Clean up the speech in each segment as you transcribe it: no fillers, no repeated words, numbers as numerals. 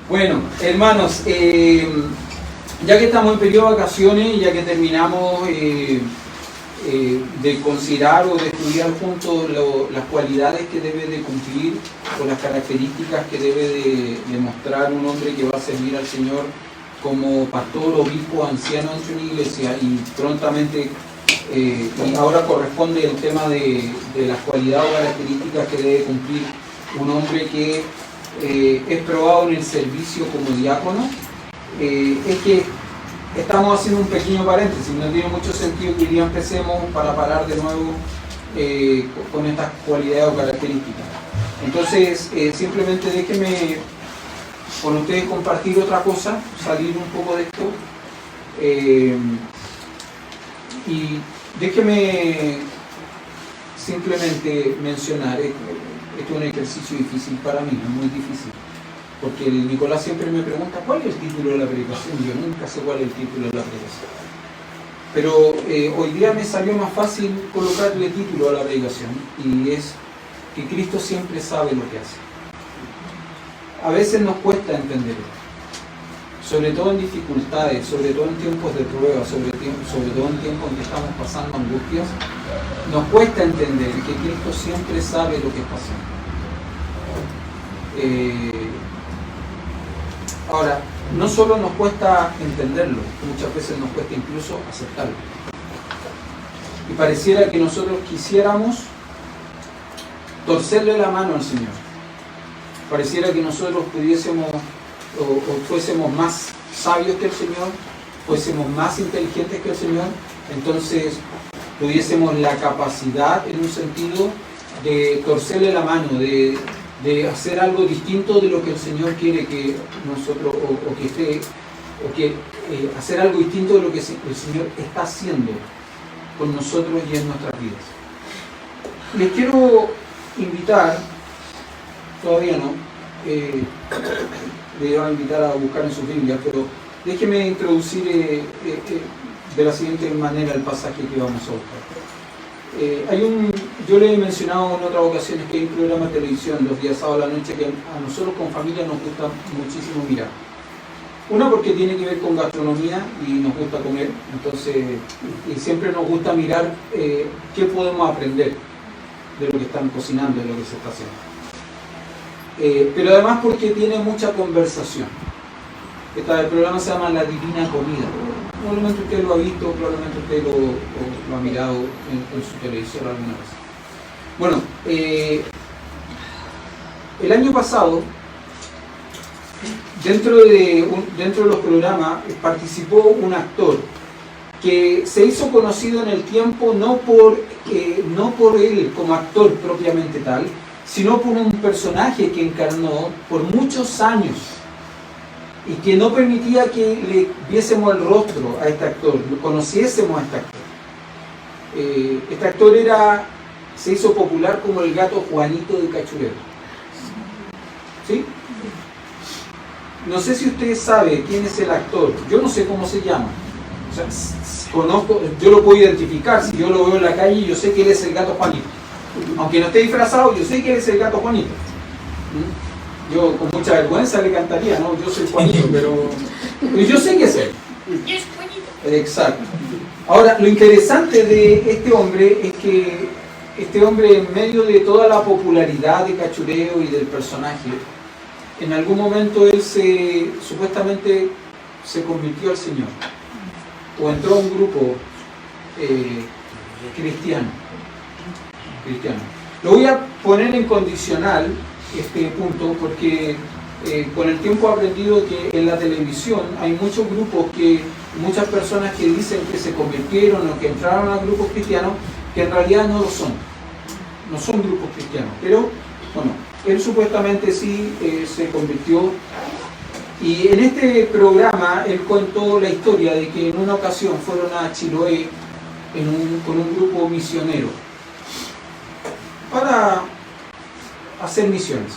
Bueno, hermanos, ya que estamos en periodo de vacaciones, ya que terminamos de considerar o de estudiar juntos las cualidades que debe de cumplir o las características que debe de demostrar un hombre que va a servir al Señor como pastor, obispo, anciano en una iglesia, y prontamente, y ahora corresponde el tema de las cualidades o características que debe cumplir un hombre que es probado en el servicio como diácono. Es que estamos haciendo un pequeño paréntesis, no tiene mucho sentido que hoy día empecemos para parar de nuevo con estas cualidades o características. Entonces, simplemente déjenme con ustedes compartir otra cosa, salir un poco de esto, y déjenme simplemente mencionar, esto es un ejercicio difícil para mí, es muy difícil. Porque el Nicolás siempre me pregunta ¿cuál es el título de la predicación? Yo nunca sé cuál es el título de la predicación. Pero hoy día me salió más fácil colocarle título a la predicación, y es que Cristo siempre sabe lo que hace. A veces nos cuesta entenderlo, sobre todo en dificultades, sobre todo en tiempos de prueba, sobre todo en tiempos en que estamos pasando angustias. Nos cuesta entender que Cristo siempre sabe lo que está haciendo. Ahora, no solo nos cuesta entenderlo, muchas veces nos cuesta incluso aceptarlo. Y pareciera que nosotros quisiéramos torcerle la mano al Señor. Pareciera que nosotros pudiésemos o fuésemos más sabios que el Señor, fuésemos más inteligentes que el Señor, entonces tuviésemos la capacidad, en un sentido, de torcerle la mano, de hacer algo distinto de lo que el Señor quiere que nosotros, hacer algo distinto de lo que el Señor está haciendo con nosotros y en nuestras vidas. Les quiero invitar, todavía no, les voy a invitar a buscar en sus Biblias, pero déjenme introducir de la siguiente manera el pasaje que vamos a buscar. Yo le he mencionado en otras ocasiones que hay un programa de televisión los días sábados a la noche que a nosotros con familia nos gusta muchísimo mirar. Una, porque tiene que ver con gastronomía y nos gusta comer, entonces, y siempre nos gusta mirar qué podemos aprender de lo que están cocinando, de lo que se está haciendo. Pero además porque tiene mucha conversación. El programa se llama La Divina Comida. Probablemente usted lo ha visto, probablemente usted lo ha mirado en su televisión alguna vez. Bueno, el año pasado, dentro de los programas, participó un actor que se hizo conocido en el tiempo no por él como actor propiamente tal, sino por un personaje que encarnó por muchos años y que no permitía que le viésemos el rostro a este actor, lo conociésemos a este actor. Este actor se hizo popular como el gato Juanito de Cachureo. ¿Sí? No sé si usted sabe quién es el actor, yo no sé cómo se llama. O sea, conozco, yo lo puedo identificar, si yo lo veo en la calle, yo sé que él es el gato Juanito. Aunque no esté disfrazado, yo sé que él es el gato Juanito. Yo con mucha vergüenza le cantaría, ¿no? Yo soy Juanito, pero yo sé que es él. Es Juanito. Exacto. Ahora, lo interesante de este hombre es que este hombre, en medio de toda la popularidad de Cachureo y del personaje, en algún momento él supuestamente se convirtió al Señor, o entró a un grupo cristiano. Lo voy a poner en condicional este punto porque con el tiempo he aprendido que en la televisión hay muchos grupos, muchas personas que dicen que se convirtieron o que entraron a grupos cristianos, que en realidad no lo son. No son grupos cristianos, pero bueno, él supuestamente sí se convirtió. Y en este programa él contó la historia de que en una ocasión fueron a Chiloé con un grupo misionero para hacer misiones.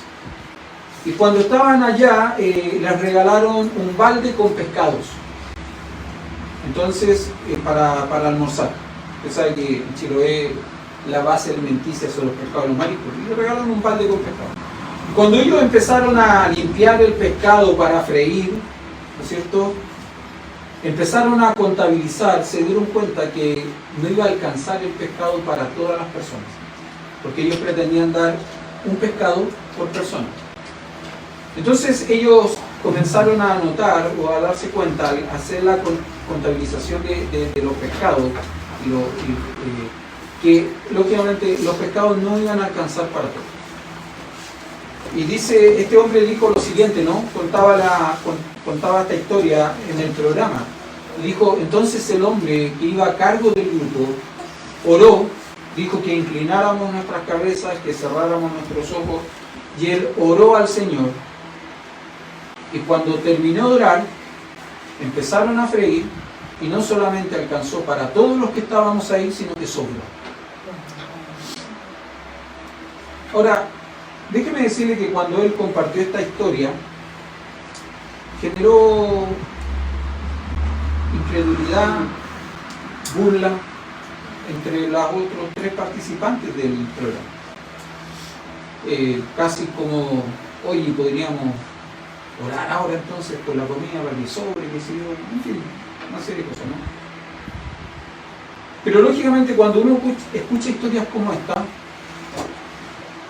Y cuando estaban allá les regalaron un balde con pescados. Entonces, para almorzar. Usted sabe que en Chiloé la base alimenticia son los pescados y los mariscos. Y le regalaron un balde con pescado. Cuando ellos empezaron a limpiar el pescado para freír, ¿no es cierto?, empezaron a contabilizar, se dieron cuenta que no iba a alcanzar el pescado para todas las personas, porque ellos pretendían dar un pescado por persona. Entonces ellos comenzaron a anotar o a darse cuenta al hacer la contabilización de los pescados, que lógicamente los pescados no iban a alcanzar para todos. Y dice, este hombre dijo lo siguiente, ¿no? Contaba esta historia en el programa. Dijo, entonces el hombre que iba a cargo del grupo oró, dijo que inclináramos nuestras cabezas, que cerráramos nuestros ojos, y él oró al Señor. Y cuando terminó de orar, empezaron a freír, y no solamente alcanzó para todos los que estábamos ahí, sino que sobró. Ahora, déjeme decirle que cuando él compartió esta historia, generó incredulidad, burla entre los otros 3 participantes del programa. Casi como, oye, podríamos orar ahora entonces por la comida para que sobre, que se yo, en fin, una serie de cosas, ¿no? Pero lógicamente cuando uno escucha historias como esta,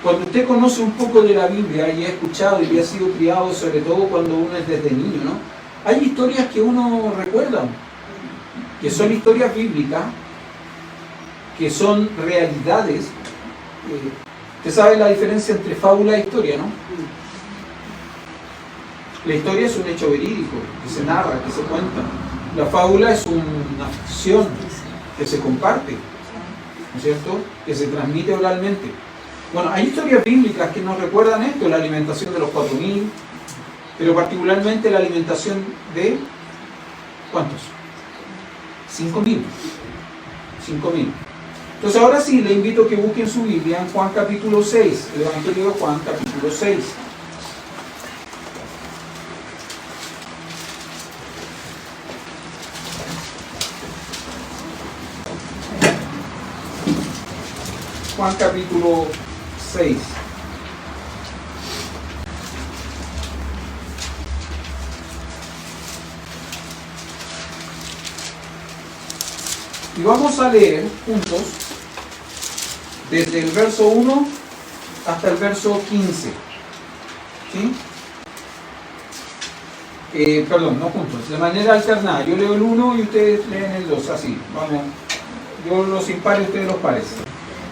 cuando usted conoce un poco de la Biblia y ha escuchado y ha sido criado, sobre todo cuando uno es desde niño, ¿no? Hay historias que uno recuerda, que son historias bíblicas, que son realidades. Usted sabe la diferencia entre fábula e historia, ¿no? La historia es un hecho verídico, que se narra, que se cuenta. La fábula es una ficción que se comparte, ¿no es cierto?, que se transmite oralmente. Bueno, hay historias bíblicas que nos recuerdan esto, la alimentación de los 4.000, pero particularmente la alimentación de, ¿cuántos? 5.000. 5.000. Entonces ahora sí, le invito a que busquen su Biblia en Juan capítulo 6, el Evangelio de Juan capítulo 6. Juan capítulo 6. Y vamos a leer juntos desde el verso 1 hasta el verso 15. ¿Sí? Perdón, no juntos, de manera alternada. Yo leo el 1 y ustedes leen el 2, así. Vamos. Yo los imparo y ustedes los pares.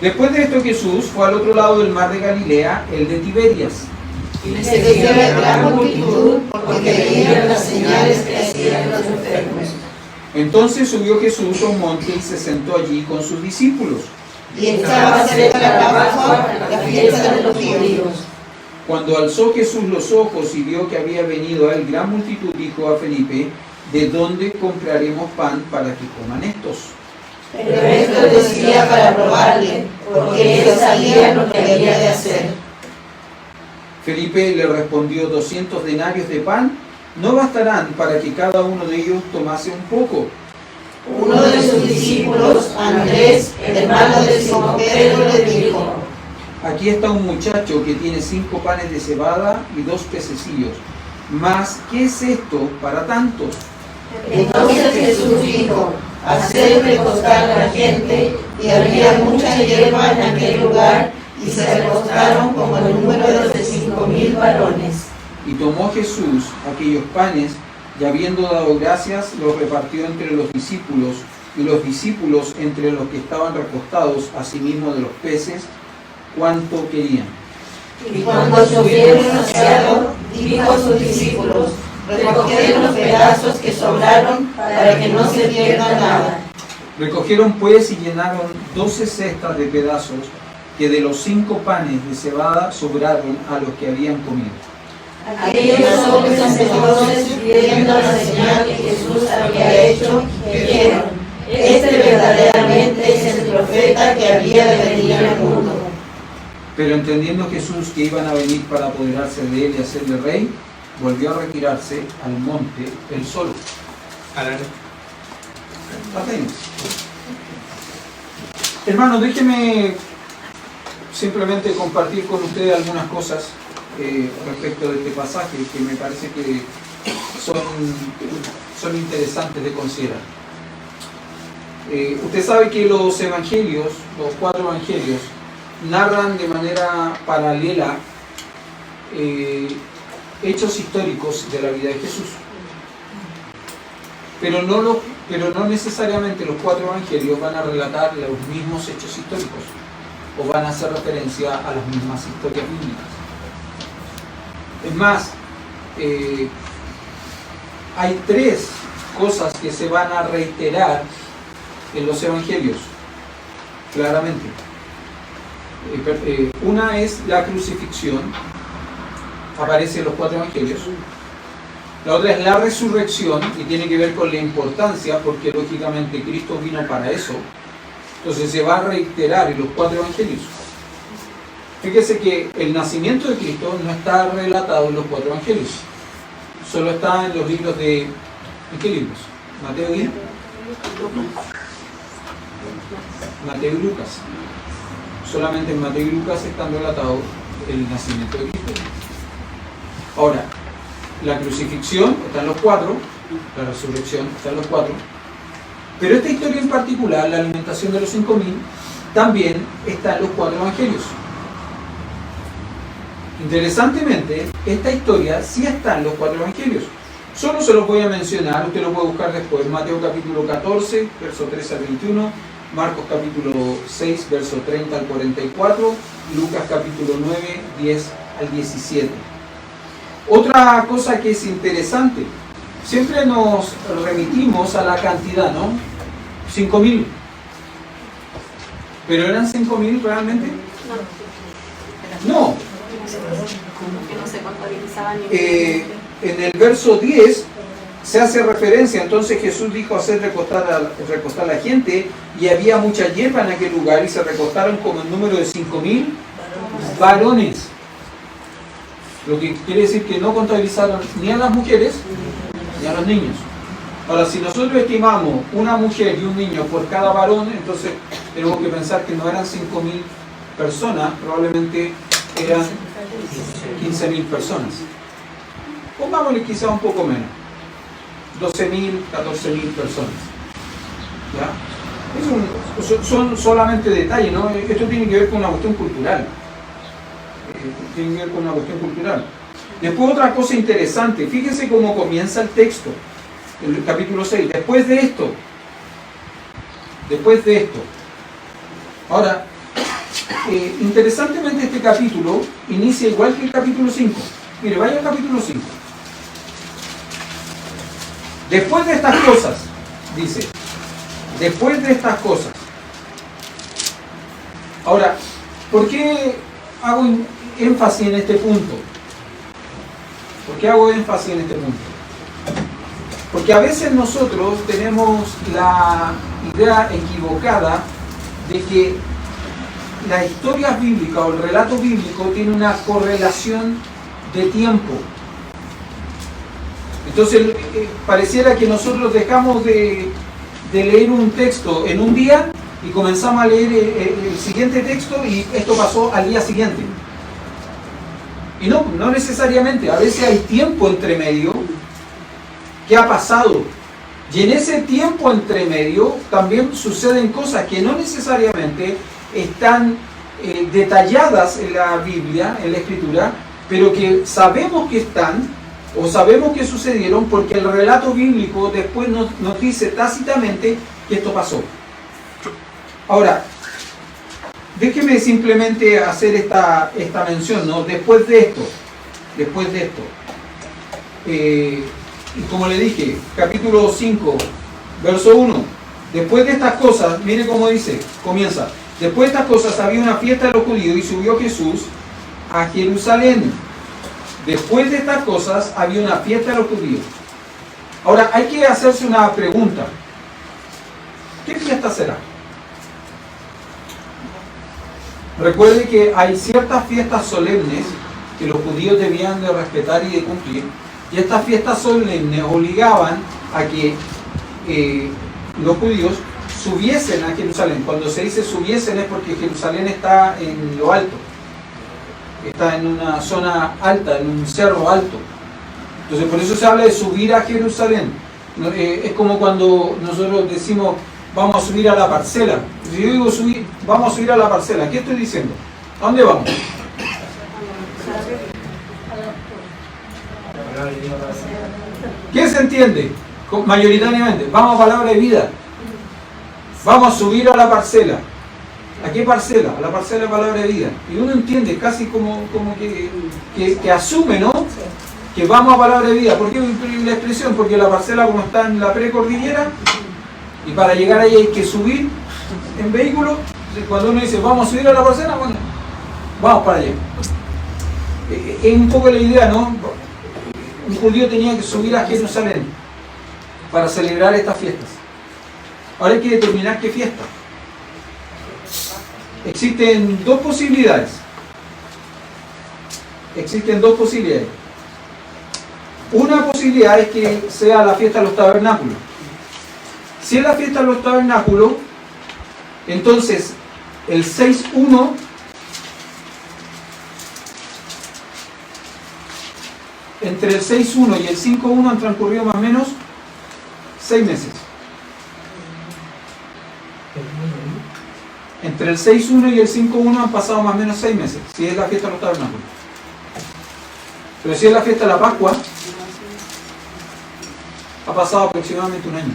Después de esto Jesús fue al otro lado del mar de Galilea, el de Tiberias. Y le seguía la gran multitud porque veían las señales que hacían los enfermos. Entonces subió Jesús a un monte y se sentó allí con sus discípulos. Y estaba cerca de la Pascua, la fiesta de los judíos. Cuando alzó Jesús los ojos y vio que había venido a él gran multitud, dijo a Felipe, ¿de dónde compraremos pan para que coman estos? Pero esto decía para probarle, porque él sabía lo que había de hacer. Felipe le respondió, 200 denarios de pan no bastarán para que cada uno de ellos tomase un poco. Uno de sus discípulos, Andrés, hermano de Simón Pedro, le dijo, aquí está un muchacho que tiene 5 panes de cebada y 2 pececillos. Mas, ¿qué es esto para tantos? Entonces Jesús dijo, haced recostar a la gente, y había mucha hierba en aquel lugar, y se recostaron como el número de 5.000 varones. Y tomó Jesús aquellos panes, y habiendo dado gracias, los repartió entre los discípulos, y los discípulos entre los que estaban recostados, asimismo de los peces, cuanto querían. Y cuando se hubieron saciado, dijo a sus discípulos, recoged los pedazos que sobraron, para que no se pierda nada. Recogieron pues y llenaron 12 cestas de pedazos, que de los 5 panes de cebada sobraron a los que habían comido. Aquellos hombres entonces, viendo la señal que Jesús había hecho, dijeron, este verdaderamente es el profeta que había de venir al mundo. Pero entendiendo Jesús que iban a venir para apoderarse de él y hacerle rey, volvió a retirarse al monte él solo. Hermanos, déjenme simplemente compartir con ustedes algunas cosas respecto de este pasaje que me parece que son interesantes de considerar. Usted sabe que los evangelios, los 4 evangelios, narran de manera paralela hechos históricos de la vida de Jesús. Pero no necesariamente los 4 evangelios van a relatar los mismos hechos históricos o van a hacer referencia a las mismas historias bíblicas. Es más, hay 3 cosas que se van a reiterar en los evangelios, claramente. Una es la crucifixión, aparece en los 4 evangelios. La otra es la resurrección, y tiene que ver con la importancia, porque lógicamente Cristo vino para eso. Entonces se va a reiterar en los 4 evangelios. Fíjese que el nacimiento de Cristo no está relatado en los 4 evangelios. Solo está en los libros de... ¿En qué libros? Mateo y... Mateo y Lucas. Solamente en Mateo y Lucas están relatados el nacimiento de Cristo. Ahora, la crucifixión está en los 4, la resurrección está en los 4, pero esta historia en particular, la alimentación de los 5.000, también está en los 4 evangelios. Interesantemente, esta historia sí está en los 4 evangelios. Solo se los voy a mencionar, usted lo puede buscar después. Mateo capítulo 14, verso 13 al 21, Marcos capítulo 6, verso 30 al 44, Lucas capítulo 9, 10 al 17. Otra cosa que es interesante, siempre nos remitimos a la cantidad, ¿no? 5.000. ¿Pero eran 5.000 realmente? No. Que no se contabilizaban ni en el verso 10 se hace referencia, entonces Jesús dijo hacer recostar a la gente, y había mucha hierba en aquel lugar, y se recostaron como el número de 5.000 varones. Lo que quiere decir que no contabilizaron ni a las mujeres ni a los niños. Ahora, si nosotros estimamos una mujer y un niño por cada varón, entonces tenemos que pensar que no eran 5.000 personas, probablemente eran 15.000 personas. Pongámosle quizá un poco menos, 12.000, 14.000 personas. ¿Ya? Son solamente detalles, ¿no? Esto tiene que ver con una cuestión cultural. Tiene que ver con una cuestión cultural. Después otra cosa interesante, fíjense cómo comienza el texto, el capítulo 6, después de esto. Ahora, interesantemente este capítulo inicia igual que el capítulo 5. Mire, vaya al capítulo 5. Después de estas cosas, dice, después de estas cosas. Ahora, ¿por qué hago énfasis en este punto? ¿Por qué hago énfasis en este punto? Porque a veces nosotros tenemos la idea equivocada de que la historia bíblica o el relato bíblico tiene una correlación de tiempo. Entonces pareciera que nosotros dejamos de leer un texto en un día y comenzamos a leer el siguiente texto y esto pasó al día siguiente. Y no necesariamente, a veces hay tiempo entre medio que ha pasado. Y en ese tiempo entre medio también suceden cosas que no necesariamente están detalladas en la Biblia, en la Escritura, pero que sabemos que están o sabemos que sucedieron porque el relato bíblico después nos dice tácitamente que esto pasó. Ahora, déjeme simplemente hacer esta mención, ¿no? Después de esto, y como le dije, capítulo 5, verso 1, después de estas cosas, mire cómo dice, comienza, después de estas cosas había una fiesta de los judíos y subió Jesús a Jerusalén. Después de estas cosas había una fiesta de los judíos. Ahora, hay que hacerse una pregunta. ¿Qué fiesta será? Recuerde que hay ciertas fiestas solemnes que los judíos debían de respetar y de cumplir, y estas fiestas solemnes obligaban a que los judíos subiesen a Jerusalén. Cuando se dice subiesen es porque Jerusalén está en lo alto. está en una zona alta, en un cerro alto. Entonces por eso se habla de subir a Jerusalén. Es como cuando nosotros decimos vamos a subir a la parcela. Si yo digo subir, vamos a subir a la parcela, ¿qué estoy diciendo? ¿A dónde vamos? ¿Qué se entiende mayoritariamente? Vamos a palabra de vida. Vamos a subir a la parcela. ¿A qué parcela? A la parcela de palabra de vida. Y uno entiende casi como que asume, ¿no? Que vamos a palabra de vida. ¿Por qué la expresión? Porque la parcela como está en la precordillera y para llegar ahí hay que subir en vehículo. Cuando uno dice vamos a subir a la parcela, bueno, vamos para allá. Es un poco la idea, ¿no? Un judío tenía que subir a Jerusalén para celebrar estas fiestas. Ahora hay que determinar qué fiesta. Existen dos posibilidades. Una posibilidad es que sea la fiesta de los tabernáculos. Si es la fiesta de los tabernáculos, entonces el 6.1 entre el 6.1 y el 5.1 han transcurrido más o menos 6 meses. Entre el 6.1 y el 5.1 han pasado más o menos 6 meses, si es la fiesta de los tabernáculos. Pero si es la fiesta de la Pascua, ha pasado aproximadamente un año.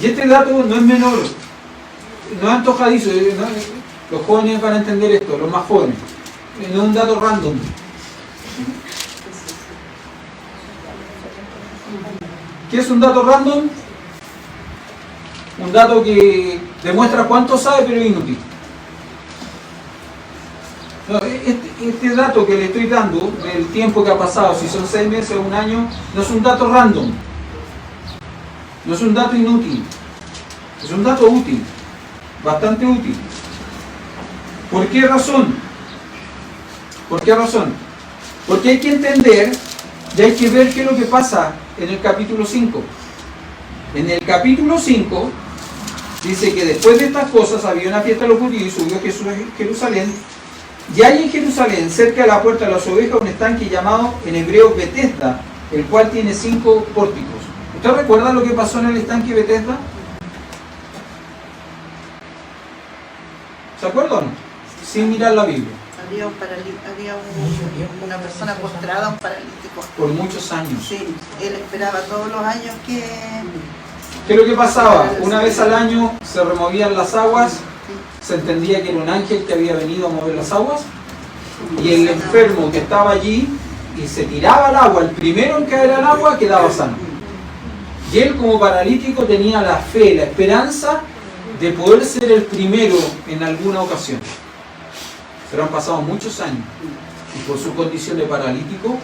Y este dato no es menor, no es antojadizo, los jóvenes van a entender esto, los más jóvenes. No es un dato random. ¿Qué es un dato random? Un dato que demuestra cuánto sabe pero es inútil. No, este dato que le estoy dando del tiempo que ha pasado, si son 6 meses o un año, no es un dato random. No es un dato inútil. Es un dato útil. Bastante útil. ¿Por qué razón? ¿Por qué razón? Porque hay que entender y hay que ver qué es lo que pasa en el capítulo 5. En el capítulo 5 dice que después de estas cosas había una fiesta de los judíos y subió Jesús a Jerusalén. Y hay en Jerusalén, cerca de la puerta de las ovejas, un estanque llamado en hebreo Betesda, el cual tiene 5 pórticos. ¿Usted recuerda lo que pasó en el estanque Betesda? ¿Se acuerda o no? Sin mirar la Biblia. Había una persona postrada, un paralítico. Por muchos años. Sí, él esperaba todos los años que... ¿Qué es lo que pasaba? Una vez al año se removían las aguas, se entendía que era un ángel que había venido a mover las aguas, y el enfermo que estaba allí y se tiraba al agua, el primero en caer al agua quedaba sano. Y él como paralítico tenía la fe, la esperanza de poder ser el primero en alguna ocasión. Pero han pasado muchos años y por su condición de paralítico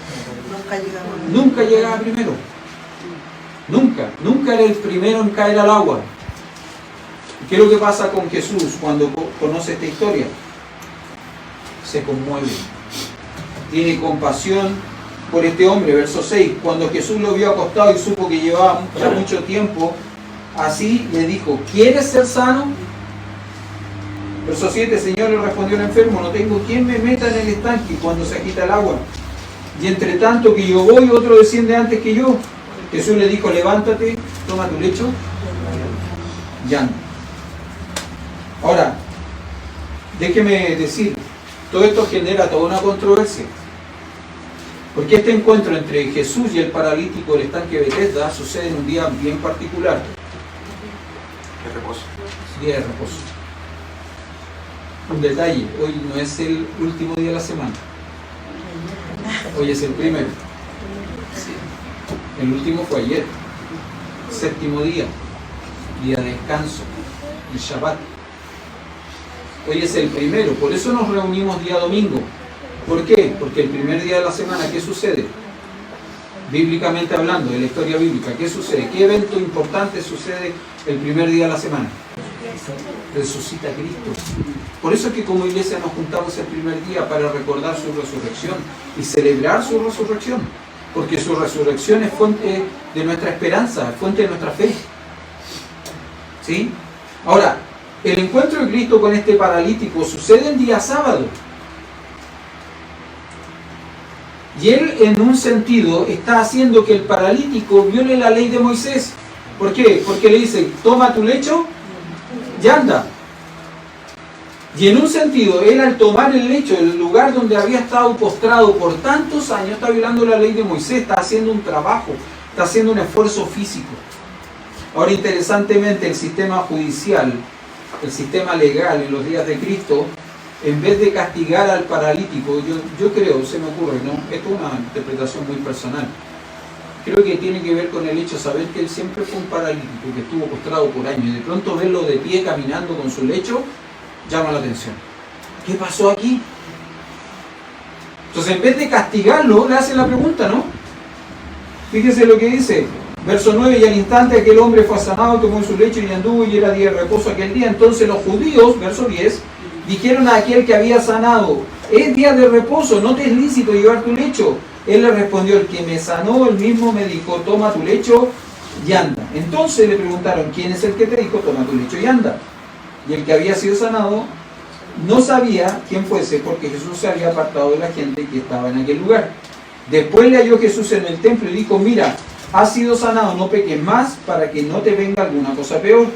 nunca llegaba primero. Nunca era el primero en caer al agua. ¿Qué es lo que pasa con Jesús cuando conoce esta historia? Se conmueve. Tiene compasión por este hombre. Verso 6. Cuando Jesús lo vio acostado y supo que llevaba ya mucho tiempo así, le dijo: ¿quieres ser sano? Verso 7. Señor, le respondió el enfermo: no tengo quien me meta en el estanque cuando se agita el agua. Y entre tanto que yo voy, otro desciende antes que yo. Jesús le dijo: levántate, toma tu lecho y anda. Ahora, déjeme decir, todo esto genera toda una controversia. Porque este encuentro entre Jesús y el paralítico del estanque Betesda sucede en un día bien particular. De reposo. Día de reposo. Un detalle, hoy no es el último día de la semana. Hoy es el primero. El último fue ayer. Séptimo día. Día de descanso. El Shabbat. Hoy es el primero. Por eso nos reunimos día domingo. ¿Por qué? Porque el primer día de la semana, ¿qué sucede? Bíblicamente hablando, de la historia bíblica, ¿qué sucede? ¿Qué evento importante sucede el primer día de la semana? Resucita Cristo. Por eso es que como iglesia nos juntamos el primer día para recordar su resurrección y celebrar su resurrección. Porque su resurrección es fuente de nuestra esperanza, es fuente de nuestra fe. ¿Sí? Ahora, El encuentro de Cristo con este paralítico sucede el día sábado. Y él, en un sentido, está haciendo que el paralítico viole la ley de Moisés. ¿Por qué? Porque le dice, toma tu lecho y anda. Y en un sentido, él al tomar el lecho, el lugar donde había estado postrado por tantos años, está violando la ley de Moisés, está haciendo un trabajo, está haciendo un esfuerzo físico. Ahora, interesantemente, el sistema judicial, el sistema legal en los días de Cristo, en vez de castigar al paralítico, yo creo, se me ocurre, ¿no? Esto es una interpretación muy personal. Creo que tiene que ver con el hecho de saber que él siempre fue un paralítico, que estuvo postrado por años, y de pronto verlo de pie caminando con su lecho, llama la atención. ¿Qué pasó aquí? Entonces, en vez de castigarlo, le hace la pregunta, ¿no? Fíjese lo que dice, verso 9, y al instante aquel hombre fue sanado, tomó su lecho y anduvo, y era día de reposo aquel día. Entonces los judíos, verso 10, dijeron a aquel que había sanado, es día de reposo, no te es lícito llevar tu lecho. Él le respondió, el que me sanó, él mismo me dijo, toma tu lecho y anda. Entonces le preguntaron, ¿quién es el que te dijo, toma tu lecho y anda? Y el que había sido sanado no sabía quién fuese, porque Jesús se había apartado de la gente que estaba en aquel lugar. Después le halló Jesús en el templo y dijo, mira, has sido sanado, no peques más, para que no te venga alguna cosa peor.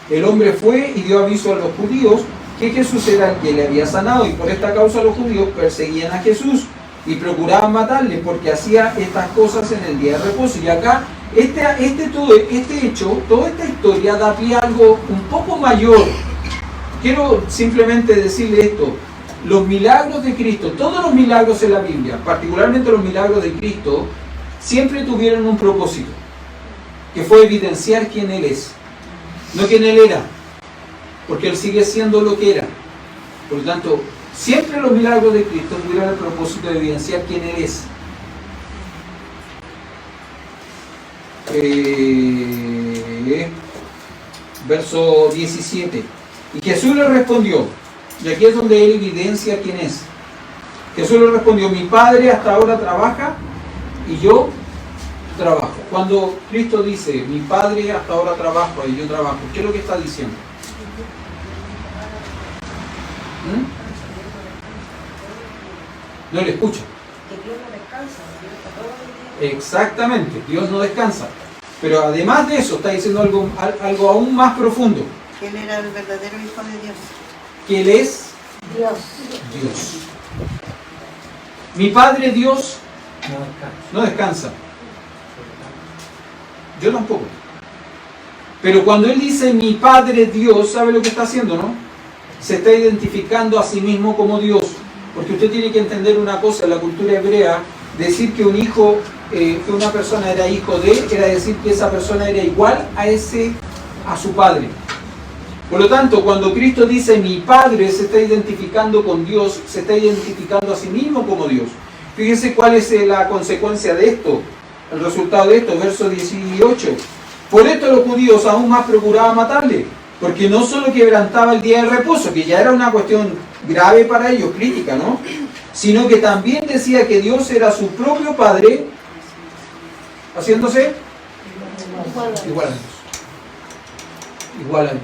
El hombre fue y dio aviso a los judíos que Jesús era el que le había sanado, y por esta causa los judíos perseguían a Jesús y procuraban matarle, porque hacía estas cosas en el día de reposo. Y acá, este hecho, toda esta historia da pie a algo un poco mayor. Quiero simplemente decirle esto, los milagros de Cristo, todos los milagros en la Biblia, particularmente los milagros de Cristo, siempre tuvieron un propósito, que fue evidenciar quién Él es, no quién Él era, porque Él sigue siendo lo que era. Por lo tanto, siempre los milagros de Cristo tuvieron el propósito de evidenciar quién Él es. Verso 17. Y Jesús le respondió, y aquí es donde Él evidencia quién es. Jesús le respondió, mi Padre hasta ahora trabaja y yo trabajo. Cuando Cristo dice, mi Padre hasta ahora trabaja y yo trabajo, ¿qué es lo que está diciendo? No le escucho. Que Dios no descansa, Dios está todo el día. Exactamente, Dios no descansa. Pero además de eso, está diciendo algo aún más profundo. Que Él era el verdadero Hijo de Dios. Que Él es Dios. Dios. Mi Padre Dios no descansa. Yo tampoco. Pero cuando Él dice mi Padre Dios, ¿sabe lo que está haciendo, no? Se está identificando a sí mismo como Dios. Porque usted tiene que entender una cosa, en la cultura hebrea, decir que un hijo, que una persona era hijo de, era decir que esa persona era igual a su padre. Por lo tanto, cuando Cristo dice mi Padre, se está identificando con Dios, se está identificando a sí mismo como Dios. Fíjese cuál es la consecuencia de esto, el resultado de esto, verso 18. Por esto los judíos aún más procuraban matarle, porque no solo quebrantaba el día de reposo, que ya era una cuestión grave para ellos, crítica, ¿no? Sino que también decía que Dios era su propio Padre, haciéndose igual a Dios. Igual a Dios.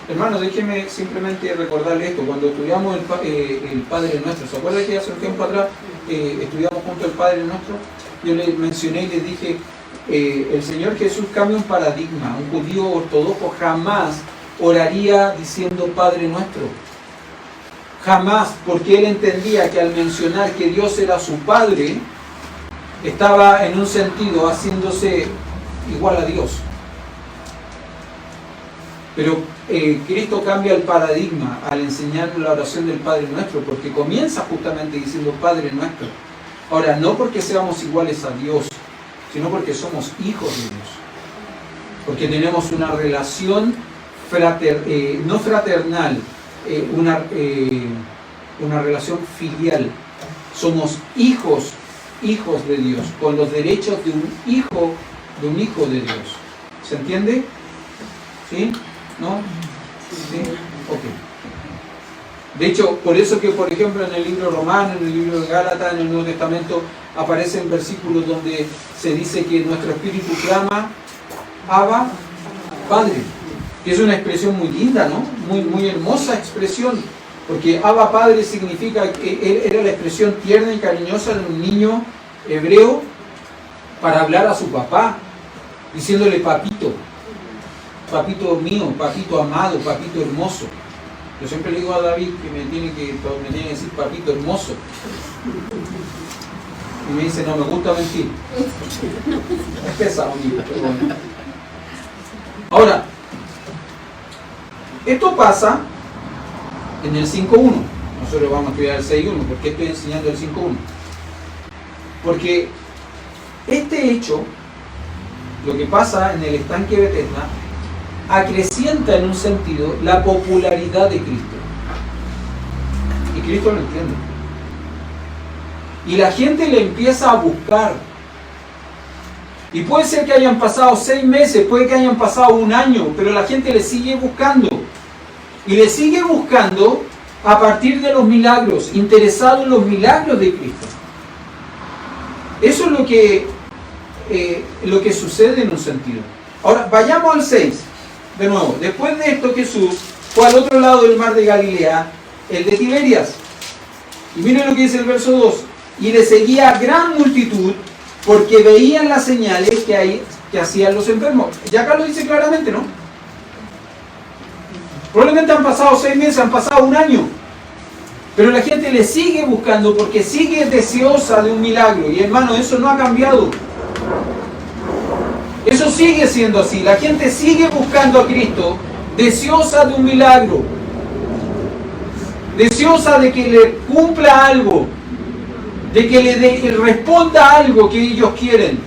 Hermanos, déjenme simplemente recordarle esto. Cuando estudiamos el Padre Nuestro, ¿se acuerdan que hace un tiempo atrás estudiamos junto el Padre Nuestro? Yo les mencioné y les dije, el Señor Jesús cambia un paradigma. Un judío ortodoxo jamás oraría diciendo Padre Nuestro. Jamás, porque él entendía que al mencionar que Dios era su Padre, estaba en un sentido haciéndose igual a Dios. Pero Cristo cambia el paradigma al enseñar la oración del Padre Nuestro, porque comienza justamente diciendo Padre Nuestro. Ahora, no porque seamos iguales a Dios, sino porque somos hijos de Dios. Porque tenemos una relación no fraternal, una relación filial. Somos hijos de Dios, con los derechos de un hijo de Dios. ¿Se entiende? ¿Sí? ¿No? ¿Sí? Ok. De hecho, por eso que, por ejemplo, en el libro Romano, en el libro de Gálatas, en el Nuevo Testamento, aparecen versículos donde se dice que nuestro espíritu clama, Abba, Padre. Que es una expresión muy linda, ¿no? Muy hermosa expresión. Porque Abba Padre significa que era la expresión tierna y cariñosa de un niño hebreo para hablar a su papá, diciéndole papito, papito mío, papito amado, papito hermoso. Yo siempre le digo a David que me tiene que decir papito hermoso. Y me dice, no me gusta mentir. Es pesado, amigo, pero bueno. Ahora, esto pasa en el 5.1. Nosotros vamos a estudiar el 6.1. ¿Por qué estoy enseñando el 5.1? Porque este hecho, lo que pasa en el estanque Betesda, acrecienta en un sentido la popularidad de Cristo. Y Cristo lo entiende. Y la gente le empieza a buscar. Y puede ser que hayan pasado 6 meses, puede que hayan pasado 1 año, pero la gente le sigue buscando. Y le sigue buscando a partir de los milagros, interesado en los milagros de Cristo. Eso es lo que sucede en un sentido. Ahora, vayamos al 6. De nuevo, después de esto Jesús fue al otro lado del mar de Galilea, el de Tiberias. Y miren lo que dice el verso 2. Y le seguía gran multitud porque veían las señales que hacían los enfermos. Ya acá lo dice claramente, ¿no? Probablemente han pasado 6 meses, han pasado 1 año. Pero la gente le sigue buscando porque sigue deseosa de un milagro. Y hermano, eso no ha cambiado. Eso sigue siendo así. La gente sigue buscando a Cristo, deseosa de un milagro, deseosa de que le cumpla algo, de que le responda algo que ellos quieren.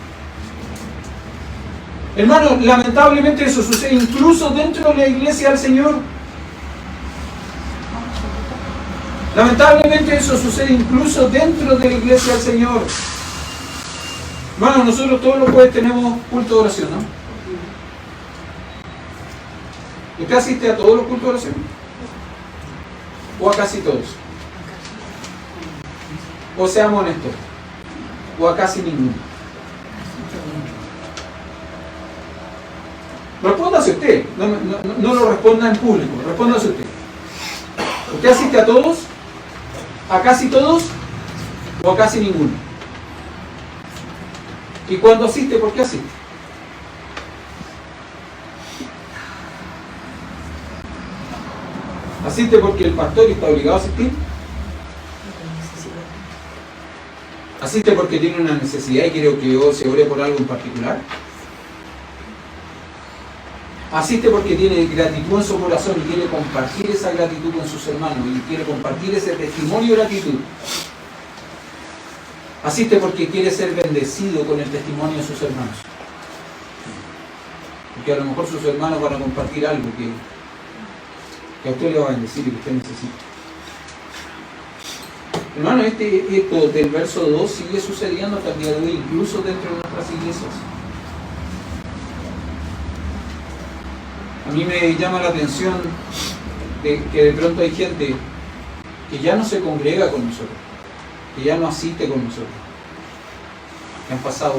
Hermano, lamentablemente eso sucede incluso dentro de la iglesia del Señor. Lamentablemente eso sucede incluso dentro de la iglesia del Señor. Hermano, nosotros todos los jueves tenemos culto de oración, ¿no? ¿Usted asiste a todos los cultos de oración? ¿O a casi todos? O seamos honestos, o a casi ninguno. Respóndase usted, no lo responda en público, respóndase usted. ¿Usted asiste a todos? ¿A casi todos? ¿O a casi ninguno? ¿Y cuando asiste, por qué asiste? ¿Asiste porque el pastor está obligado a asistir? ¿Asiste porque tiene una necesidad y quiere que se ore por algo en particular? ¿Asiste porque tiene gratitud en su corazón y quiere compartir esa gratitud con sus hermanos y quiere compartir ese testimonio de gratitud? ¿Asiste porque quiere ser bendecido con el testimonio de sus hermanos? Porque a lo mejor sus hermanos van a compartir algo que a usted le va a bendecir y que usted necesita. Hermano, esto del verso 2 sigue sucediendo hasta el día de hoy, incluso dentro de nuestras iglesias. A mí me llama la atención de que de pronto hay gente que ya no se congrega con nosotros, que ya no asiste con nosotros, que han pasado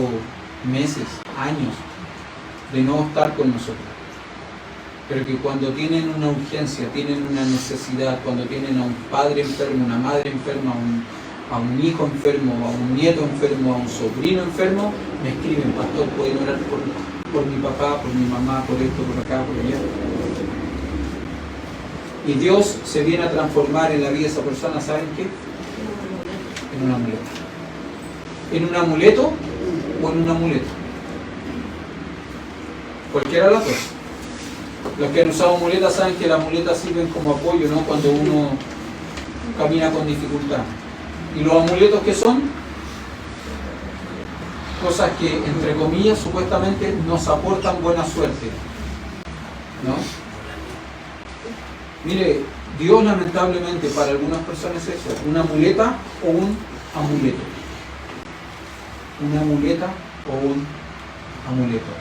meses, años de no estar con nosotros, pero que cuando tienen una urgencia, tienen una necesidad, cuando tienen a un padre enfermo, una madre enferma, a un hijo enfermo, a un nieto enfermo, a un sobrino enfermo, me escriben: pastor, ¿pueden orar por mi papá, por mi mamá, por esto, por acá, por allá? Y Dios se viene a transformar en la vida de esa persona, ¿saben qué? En un amuleto. ¿En un amuleto o en un amuleto? Cualquiera de las dos. Los que han usado muletas saben que las muletas sirven como apoyo, ¿no? Cuando uno camina con dificultad. ¿Y los amuletos qué son? Cosas que, entre comillas, supuestamente nos aportan buena suerte, ¿no? Mire, Dios lamentablemente para algunas personas es eso: una muleta o un amuleto. Una muleta o un amuleto.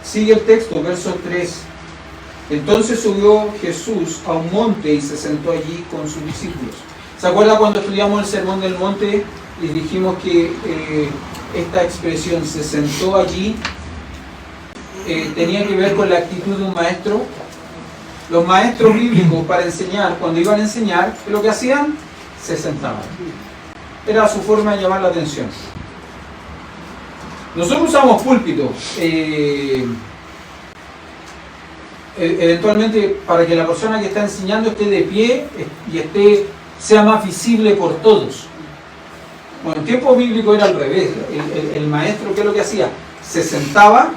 Sigue el texto, verso 3. Entonces subió Jesús a un monte y se sentó allí con sus discípulos. ¿Se acuerda cuando estudiamos el Sermón del Monte y dijimos que esta expresión, se sentó allí, tenía que ver con la actitud de un maestro. Los maestros bíblicos para enseñar, cuando iban a enseñar, lo que hacían, se sentaban. Era su forma de llamar la atención. Nosotros usamos púlpito, eventualmente para que la persona que está enseñando esté de pie y sea más visible por todos. Bueno, en tiempo bíblico era al revés. El maestro, ¿qué es lo que hacía? Se sentaba,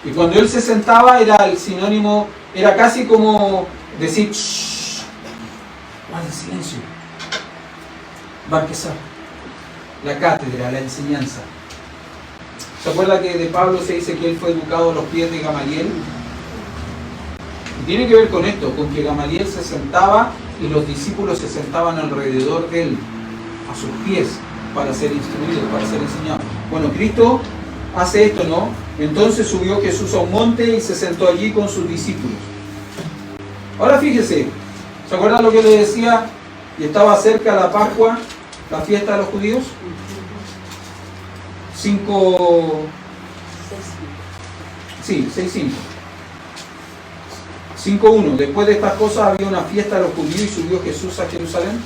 y cuando él se sentaba era el sinónimo, era casi como decir, shh, guarda silencio, va a empezar la cátedra, la enseñanza. ¿Se acuerda que de Pablo se dice que él fue educado a los pies de Gamaliel? Y tiene que ver con esto, con que Gamaliel se sentaba y los discípulos se sentaban alrededor de él, a sus pies, para ser instruidos, para ser enseñados. Bueno, Cristo hace esto, ¿no? Entonces subió Jesús a un monte y se sentó allí con sus discípulos. Ahora fíjese, ¿se acuerdan lo que le decía? Y estaba cerca la Pascua, la fiesta de los judíos. 6:5. 5:1. Después de estas cosas había una fiesta de los judíos y subió Jesús a Jerusalén.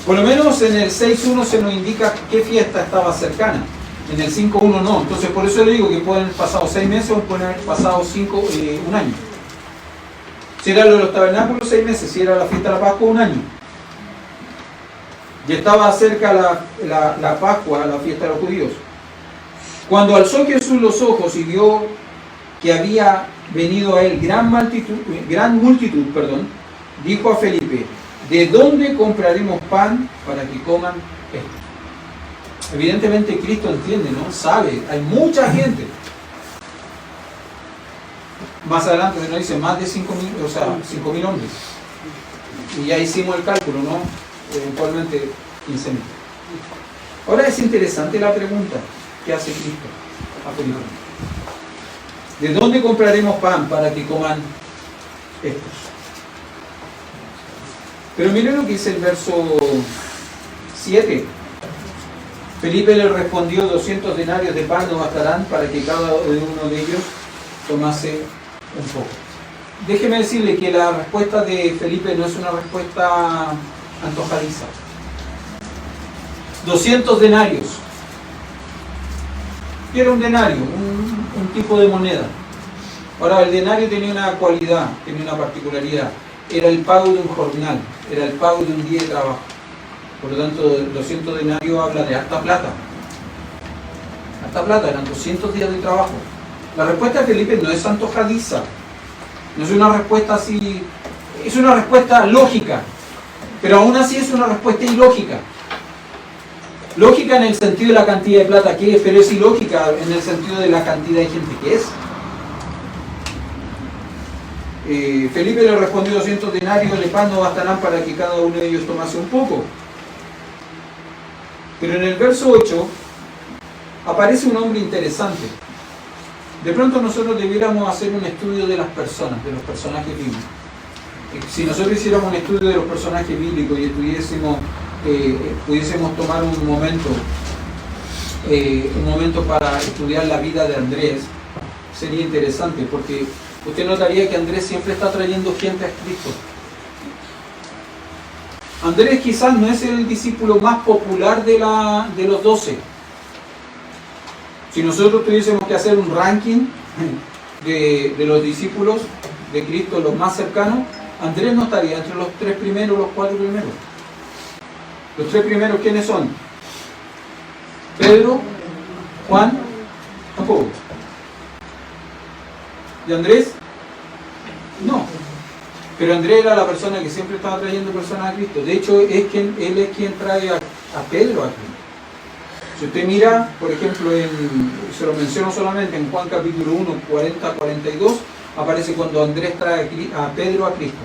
Por lo menos en el 6:1 se nos indica qué fiesta estaba cercana. En el 5:1 no. Entonces por eso le digo que pueden haber pasado 6 meses o pueden haber pasado un año. Si era lo de los tabernáculos, 6 meses. Si era la fiesta de la Pascua, 1 año. Y estaba cerca la Pascua, la fiesta de los judíos. Cuando alzó Jesús los ojos y vio que había venido a él gran multitud, dijo a Felipe: ¿de dónde compraremos pan para que coman esto? Evidentemente Cristo entiende, ¿no? Sabe, hay mucha gente. Más adelante se nos dice más de 5.000, o sea, 5.000 hombres. Y ya hicimos el cálculo, ¿no? Eventualmente 15.000. Ahora es interesante la pregunta que hace Cristo a Felipe. ¿De dónde compraremos pan para que coman estos? Pero miren lo que dice el verso 7. Felipe le respondió: 200 denarios de pan no bastarán para que cada uno de ellos tomase un poco. Déjeme decirle que la respuesta de Felipe no es una respuesta antojadiza. 200 denarios. ¿Qué era un denario? Un tipo de moneda. Ahora, el denario tenía una cualidad, tenía una particularidad. Era el pago de un jornal, era el pago de un día de trabajo. Por lo tanto, 200 denarios habla de harta plata. Harta plata, eran 200 días de trabajo. La respuesta de Felipe no es antojadiza. No es una respuesta así, es una respuesta lógica. Pero aún así es una respuesta ilógica. Lógica en el sentido de la cantidad de plata que es, pero es ilógica en el sentido de la cantidad de gente que es. Felipe le respondió: 200 denarios de pan no bastarán para que cada uno de ellos tomase un poco. Pero en el verso 8 aparece un hombre interesante. De pronto nosotros debiéramos hacer un estudio de las personas, de los personajes bíblicos. Si nosotros hiciéramos un estudio de los personajes bíblicos y pudiésemos tomar un momento para estudiar la vida de Andrés, sería interesante, porque usted notaría que Andrés siempre está trayendo gente a Cristo. Andrés quizás no es el discípulo más popular de los 12. Si nosotros tuviésemos que hacer un ranking de los discípulos de Cristo, los más cercanos, Andrés no estaría entre los 3 primeros o los 4 primeros. Los 3 primeros, ¿quiénes son? Pedro, Juan, Jacobo. ¿Y Andrés? No. Pero Andrés era la persona que siempre estaba trayendo personas a Cristo. De hecho, él es quien trae a Pedro a Cristo. Si usted mira, por ejemplo, se lo menciono solamente en Juan capítulo 1, 40-42, aparece cuando Andrés trae a Pedro a Cristo.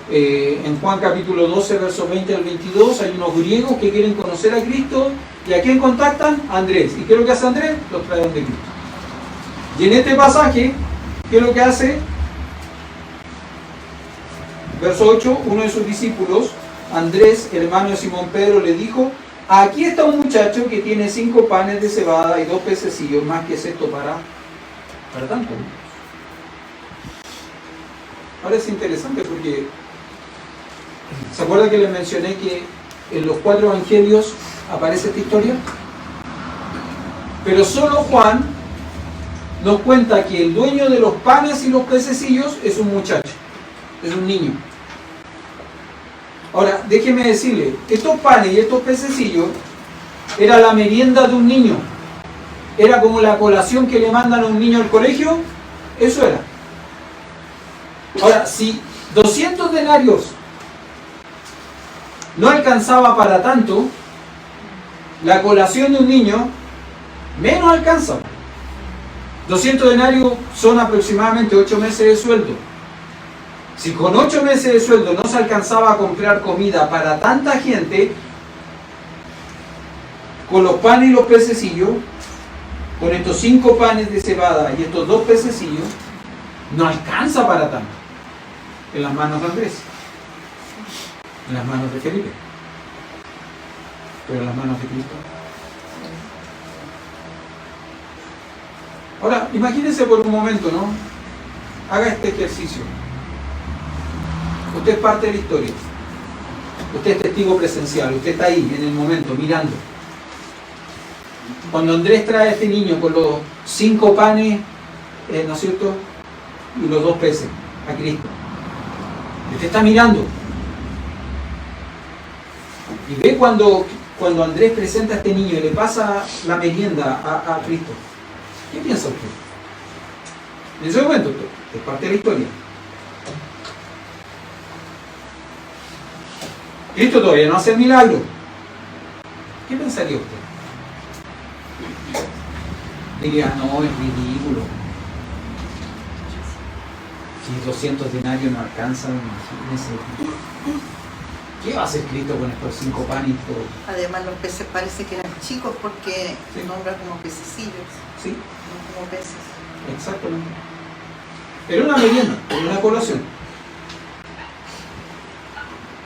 En Juan capítulo 12, versos 20 al 22, hay unos griegos que quieren conocer a Cristo, ¿y a quién contactan? A Andrés. ¿Y qué es lo que hace Andrés? Los trae de Cristo. Y en este pasaje, ¿qué es lo que hace? Verso 8, uno de sus discípulos, Andrés, hermano de Simón Pedro, le dijo: Aquí está un muchacho que tiene 5 panes de cebada y 2 pececillos, más que es esto para tanto, ¿no? Ahora es interesante porque ¿se acuerda que les mencioné que en los 4 evangelios aparece esta historia? Pero solo Juan nos cuenta que el dueño de los panes y los pececillos es un muchacho, es un niño. Ahora, déjeme decirle, estos panes y estos pececillos era la merienda de un niño. Era como la colación que le mandan a un niño al colegio, eso era. Ahora, si 200 denarios no alcanzaba para tanto, la colación de un niño menos alcanza. 200 denarios son aproximadamente 8 meses de sueldo. Si con 8 meses de sueldo no se alcanzaba a comprar comida para tanta gente, con los panes y los pececillos, con estos 5 panes de cebada y estos 2 pececillos, no alcanza para tanto. En las manos de Andrés, en las manos de Felipe, pero en las manos de Cristo. Ahora, imagínense por un momento, ¿no? Haga este ejercicio. Usted es parte de la historia. Usted es testigo presencial. Usted está ahí, en el momento, mirando. Cuando Andrés trae a este niño con los 5 panes, ¿no es cierto? Y los 2 peces a Cristo. Usted está mirando. Y ve cuando Andrés presenta a este niño y le pasa la merienda a Cristo. ¿Qué piensa usted? En ese momento, usted es parte de la historia. Cristo todavía no hace el milagro. ¿Qué pensaría usted? Diría, no, es ridículo. Si 200 denarios no alcanzan, imagínese. ¿Qué va a hacer Cristo con estos 5 panes y todo? Además, los peces parece que eran chicos porque Sí. nombran como pececillos, Sí, no como peces. exactamente. Era una merienda, era una colación.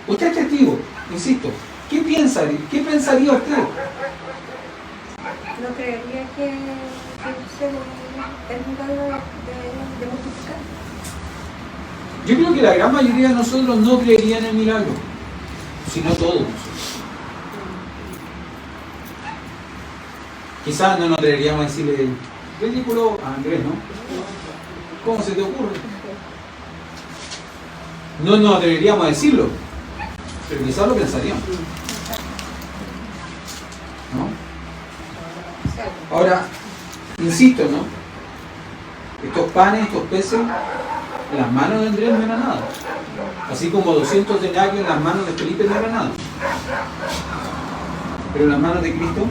Usted es testigo, insisto. ¿Qué pensaría usted? No creería que se el milagro de multiplicar. Yo creo que la gran mayoría de nosotros no creería en el milagro, sino todos nosotros. Quizás no nos atreveríamos a decirle ridículo a Andrés, ¿no? ¿Cómo se te ocurre? No nos atreveríamos a decirlo, pero quizás lo pensaríamos, ¿no? Ahora, insisto, ¿no? Estos panes, estos peces, en las manos de Andrés no era nada. Así como 200 denarios en las manos de Felipe no era nada. Pero en las manos de Cristo.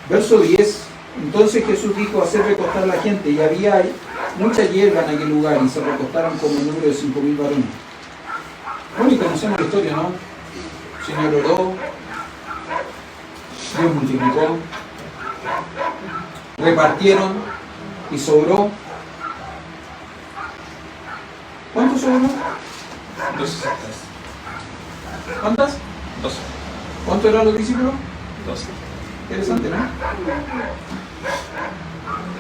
Verso 10. Entonces Jesús dijo: hacer recostar a la gente, y había mucha hierba en aquel lugar, y se recostaron como el número de 5.000 varones. Bueno, y conocemos la historia, ¿no? El Señor oró, Dios multiplicó, repartieron y sobró. ¿Cuánto sobró? 12. ¿Cuántas? 12. ¿Cuántos eran los discípulos? 12. Interesante, ¿no?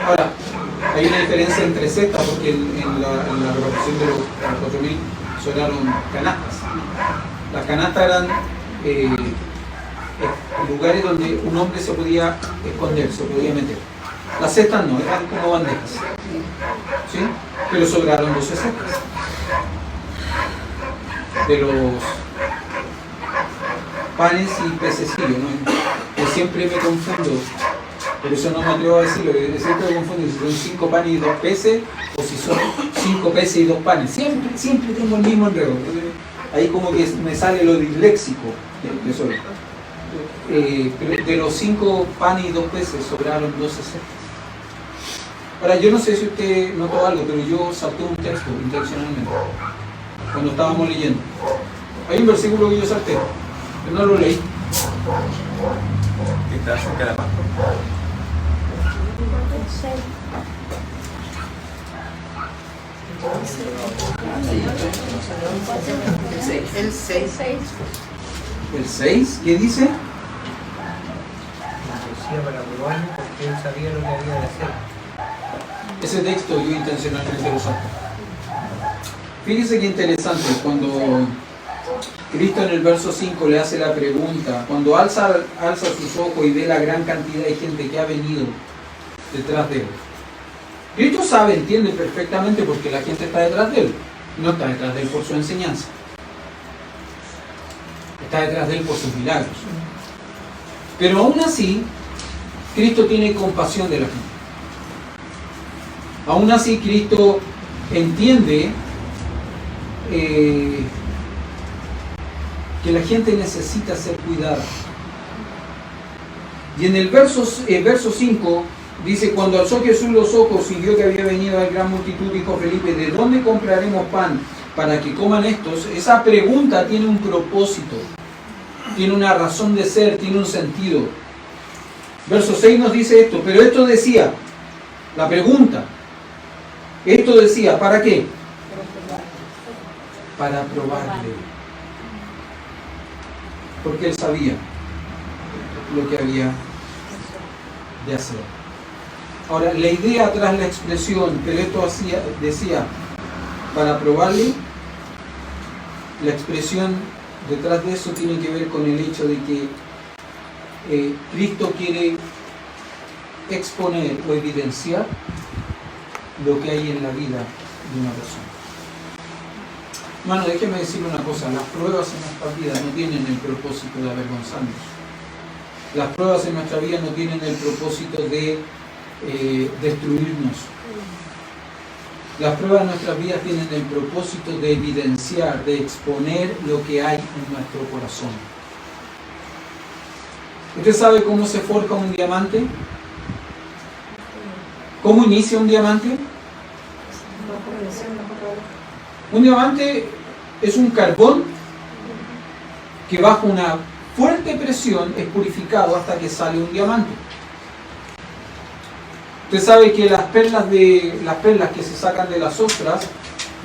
Ahora, hay una diferencia entre cestas, porque en la repartición de los 4.000 sobraron canastas. Las canastas eran lugares donde un hombre se podía esconder, se podía meter. Las cestas no, eran como bandejas. ¿Sí? Pero sobraron 12 cestas. De los panes y pececillos, ¿no? Yo siempre me confundo, por eso no me atrevo a decirlo, yo siempre me confundo si son 5 panes y 2 peces o si son 5 peces y 2 panes. Siempre tengo el mismo enredo. Ahí como que me sale lo disléxico que soy. De los 5 panes y 2 peces sobraron 12 cestas. Ahora, yo no sé si usted notó algo, pero yo salté un texto intencionalmente cuando estábamos leyendo. Hay un versículo que yo salté, pero no lo leí. Que está cerca de la Pascua. El 6. El 6, ¿qué dice? Lo decía para probarlo porque él sabía lo que había de hacer. Ese texto yo intencionalmente lo saco. Fíjese qué interesante, cuando Cristo en el verso 5 le hace la pregunta, cuando alza sus ojos y ve la gran cantidad de gente que ha venido detrás de él. Cristo sabe, entiende perfectamente por qué la gente está detrás de él. No está detrás de él por su enseñanza. Está detrás de él por sus milagros. Pero aún así, Cristo tiene compasión de la gente. Aún así, Cristo entiende que la gente necesita ser cuidada. Y en el verso 5 dice, cuando alzó Jesús los ojos y vio que había venido a gran multitud, dijo Felipe, ¿de dónde compraremos pan para que coman estos? Esa pregunta tiene un propósito, tiene una razón de ser, tiene un sentido. Verso 6 nos dice esto, pero esto decía, la pregunta, esto decía, ¿para qué? Para probarle. Porque él sabía lo que había de hacer. Ahora, la idea tras la expresión, pero esto decía, para probarle, la expresión detrás de eso tiene que ver con el hecho de que Cristo quiere exponer o evidenciar lo que hay en la vida de una persona. Hermano, déjeme decirle una cosa, las pruebas en nuestra vida no tienen el propósito de avergonzarnos. Las pruebas en nuestra vida no tienen el propósito de destruirnos. Las pruebas en nuestras vidas tienen el propósito de evidenciar, de exponer lo que hay en nuestro corazón. ¿Usted sabe cómo se forja un diamante? ¿Cómo inicia un diamante? Un diamante es un carbón que bajo una fuerte presión es purificado hasta que sale un diamante. Usted sabe que las perlas que se sacan de las ostras,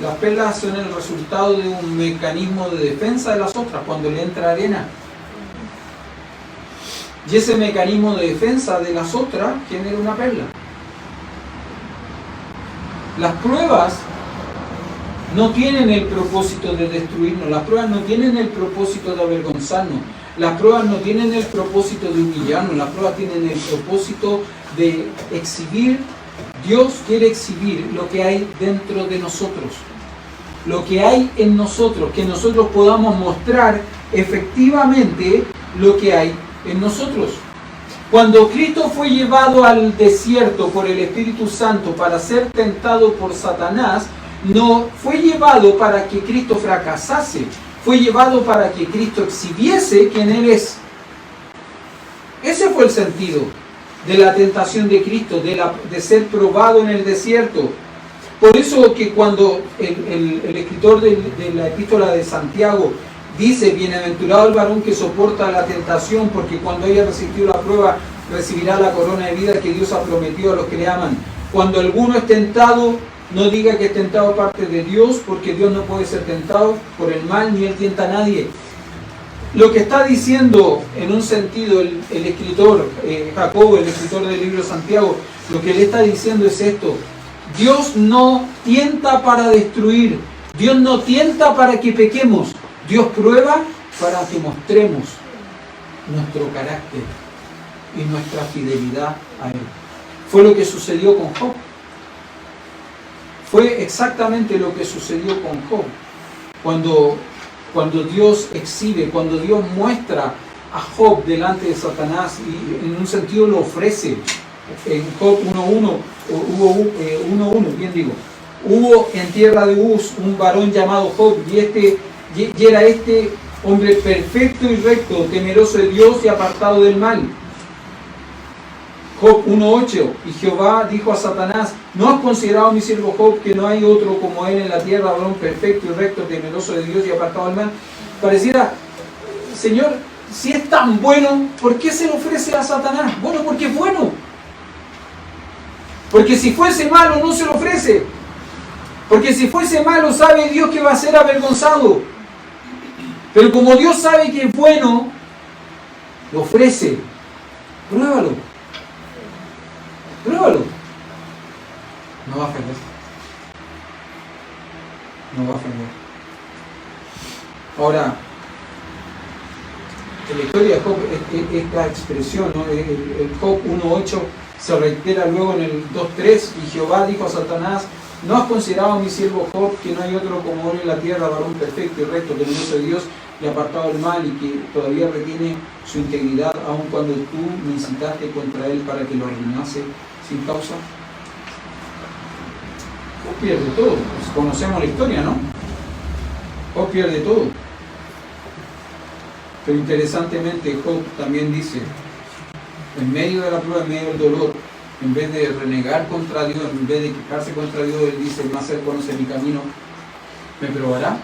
las perlas son el resultado de un mecanismo de defensa de las ostras cuando le entra arena. Y ese mecanismo de defensa de las ostras genera una perla. Las pruebas no tienen el propósito de destruirnos, las pruebas no tienen el propósito de avergonzarnos, las pruebas no tienen el propósito de humillarnos, las pruebas tienen el propósito de exhibir. Dios quiere exhibir lo que hay dentro de nosotros, lo que hay en nosotros, que nosotros podamos mostrar efectivamente lo que hay en nosotros. Cuando Cristo fue llevado al desierto por el Espíritu Santo para ser tentado por Satanás, no fue llevado para que Cristo fracasase, fue llevado para que Cristo exhibiese quién Él es. Ese fue el sentido de la tentación de Cristo, de ser probado en el desierto. Por eso que cuando el escritor de la epístola de Santiago dice, bienaventurado el varón que soporta la tentación, porque cuando haya resistido la prueba, recibirá la corona de vida que Dios ha prometido a los que le aman. Cuando alguno es tentado, no diga que es tentado parte de Dios, porque Dios no puede ser tentado por el mal, ni Él tienta a nadie. Lo que está diciendo en un sentido el escritor Jacobo, el escritor del libro de Santiago, lo que le está diciendo es esto: Dios no tienta para destruir, Dios no tienta para que pequemos, Dios prueba para que mostremos nuestro carácter y nuestra fidelidad a Él. Fue lo que sucedió con Job. Fue exactamente lo que sucedió con Job. Cuando Dios exhibe, cuando Dios muestra a Job delante de Satanás y en un sentido lo ofrece. En Job 1.1, hubo en tierra de Uz un varón llamado Job, y era este hombre perfecto y recto, temeroso de Dios y apartado del mal. Job 1.8, y Jehová dijo a Satanás, ¿no has considerado mi siervo Job, que no hay otro como él en la tierra, varón perfecto y recto, temeroso de Dios y apartado del mal? Pareciera, Señor, si es tan bueno, ¿por qué se le ofrece a Satanás? Bueno, porque es bueno. Porque si fuese malo no se lo ofrece. Porque si fuese malo sabe Dios que va a ser avergonzado. Pero como Dios sabe que es bueno, lo ofrece. Pruébalo. Pruébalo. No va a fallar. No va a fallar. Ahora, en la historia de Job, esta expresión, ¿no? El Job 1.8 se reitera luego en el 2.3, y Jehová dijo a Satanás: ¿no has considerado a mi siervo Job, que no hay otro como él en la tierra, varón perfecto y recto, temeroso de Dios y apartado del mal, y que todavía retiene su integridad, aun cuando tú me incitaste contra él para que lo arruinase sin causa? Job pierde todo. Pues conocemos la historia, ¿no? Job pierde todo. Pero interesantemente, Job también dice, en medio de la prueba, en medio del dolor, en vez de renegar contra Dios, en vez de quejarse contra Dios, él dice: más él conoce mi camino, me probará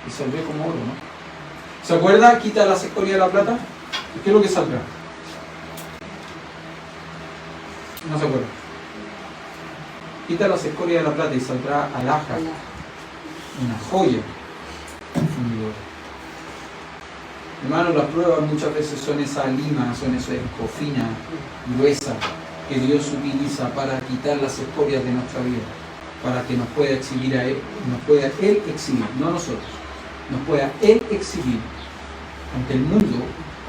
y saldré como oro, ¿no? ¿Se acuerda? Quita las escorias de la plata. ¿Qué es lo que saldrá? No se acuerda. Quita las escorias de la plata y saldrá alhaja, una joya fundidora. Hermanos, las pruebas muchas veces son esa lima, son esa escofina gruesa que Dios utiliza para quitar las escorias de nuestra vida, para que nos pueda exhibir a Él, nos pueda Él exhibir, no nosotros, nos pueda Él exhibir ante el mundo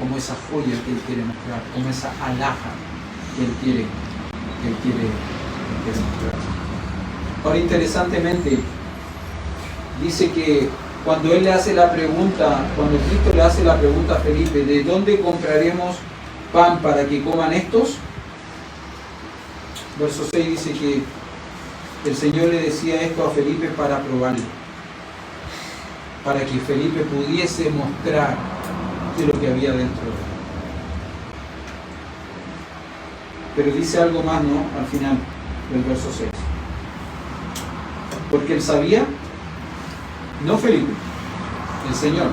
como esa joya que Él quiere mostrar, como esa alhaja que Él quiere mostrar. Ahora, interesantemente, dice que cuando Él le hace la pregunta, cuando Cristo le hace la pregunta a Felipe, ¿de dónde compraremos pan para que coman estos? Verso 6 dice que el Señor le decía esto a Felipe para probarle, para que Felipe pudiese mostrar de lo que había dentro de él. Pero dice algo más, ¿no? Al final del verso 6. Porque Él sabía, no Felipe, el Señor,